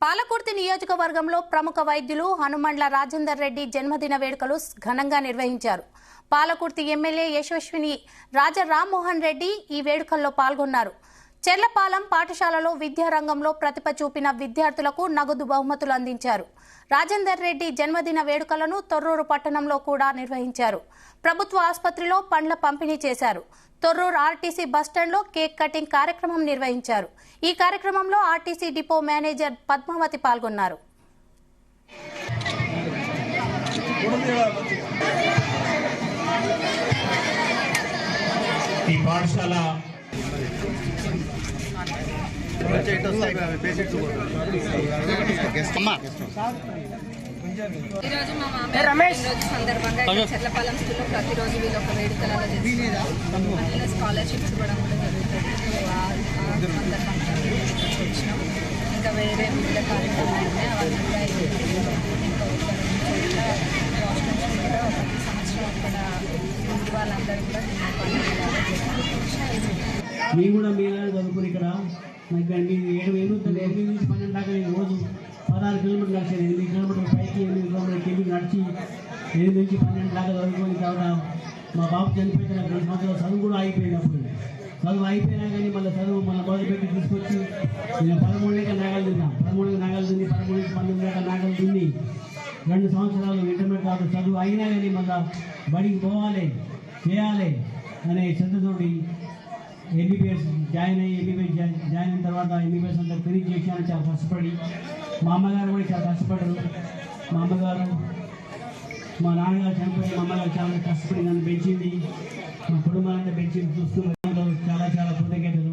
పాలకుర్తి నియోజకవర్గంలో ప్రముఖ వైద్యులు హనుమండ్ల రాజేందర్ రెడ్డి జన్మదిన వేడుకలు ఘనంగా నిర్వహించారు. పాలకుర్తి ఎమ్మెల్యే యశస్విని రాజా రామ్మోహన్ రెడ్డి ఈ వేడుకల్లో పాల్గొన్నారు. చెర్లపాలెం పాఠశాలలో విద్యారంగంలో ప్రతిభ చూపిన విద్యార్థులకు నగదు బహుమతులు అందించారు. రాజేందర్ రెడ్డి జన్మదిన వేడుకలను తొర్రూరు పట్టణంలో కూడా నిర్వహించారు. ప్రభుత్వ ఆసుపత్రిలో పండ్ల పంపిణీ చేశారు. తొర్రూరు ఆర్టీసీ బస్టాండ్లో కేక్ కటింగ్ కార్యక్రమం నిర్వహించారు. ఈ కార్యక్రమంలో ఆర్టీసీ డిపో మేనేజర్ పద్మావతి పాల్గొన్నారు. ఈ పాఠశాల ఈరోజు మా మామయ్య సందర్భంగా చెర్లపాలెం స్కూల్లో ప్రతిరోజు వీళ్ళు ఒక వేడుకలలో చేస్తున్నారు. స్కాలర్షిప్స్ ఇవ్వడం కూడా జరుగుతుంది. సందర్భంగా వచ్చినాం. ఇంకా వేరే వివిధ కార్యక్రమాలు ఉన్నాయి. అవన్నీ కూడా ప్రతి సంవత్సరం ఇక్కడ వాళ్ళందరూ కూడా మేము కూడా మీలా చదువుకుని ఇక్కడ మీకు 7 నుంచి 12 దాకా నేను రోజు 16 కిలోమీటర్లు నడిచాను. 8 కిలోమీటర్లు పైకి 8 కిలోమీటర్లు కింది నడిచి 7 నుంచి 12 దాకా చదువుకొని తర్వాత మా బాబు చనిపోయిన 2 సంవత్సరాలు చదువు కూడా అయిపోయినప్పుడు చదువు అయిపోయినా కానీ చదువు మొదలుపెట్టి తీసుకొచ్చి నేను 13 నాగలు తిన్నా. 13 నాగలు తిని 13 నుంచి 19 దాకా నాగలు తిని 2 సంవత్సరాలు ఇంటర్మీడియట్ కాదు చదువు అయినా కానీ బడికి పోవాలి చేయాలి అనే శ్రద్ధతోటి ఎంబీబీఎస్ జాయిన్ అయ్యి జాయిన్ అయిన తర్వాత ఎంబీబీఎస్ అంతా ఫినిష్ చేశాను. చాలా కష్టపడి మా అమ్మగారు కూడా చాలా కష్టపడ్డారు. మా అమ్మగారు మా నాన్నగారు చనిపోయి మా అమ్మగారు చాలా కష్టపడి నన్ను పెంచింది. మా కుటుంబాలంతా పెంచింది చూస్తూ చాలా చాలా కృతజ్ఞతలు.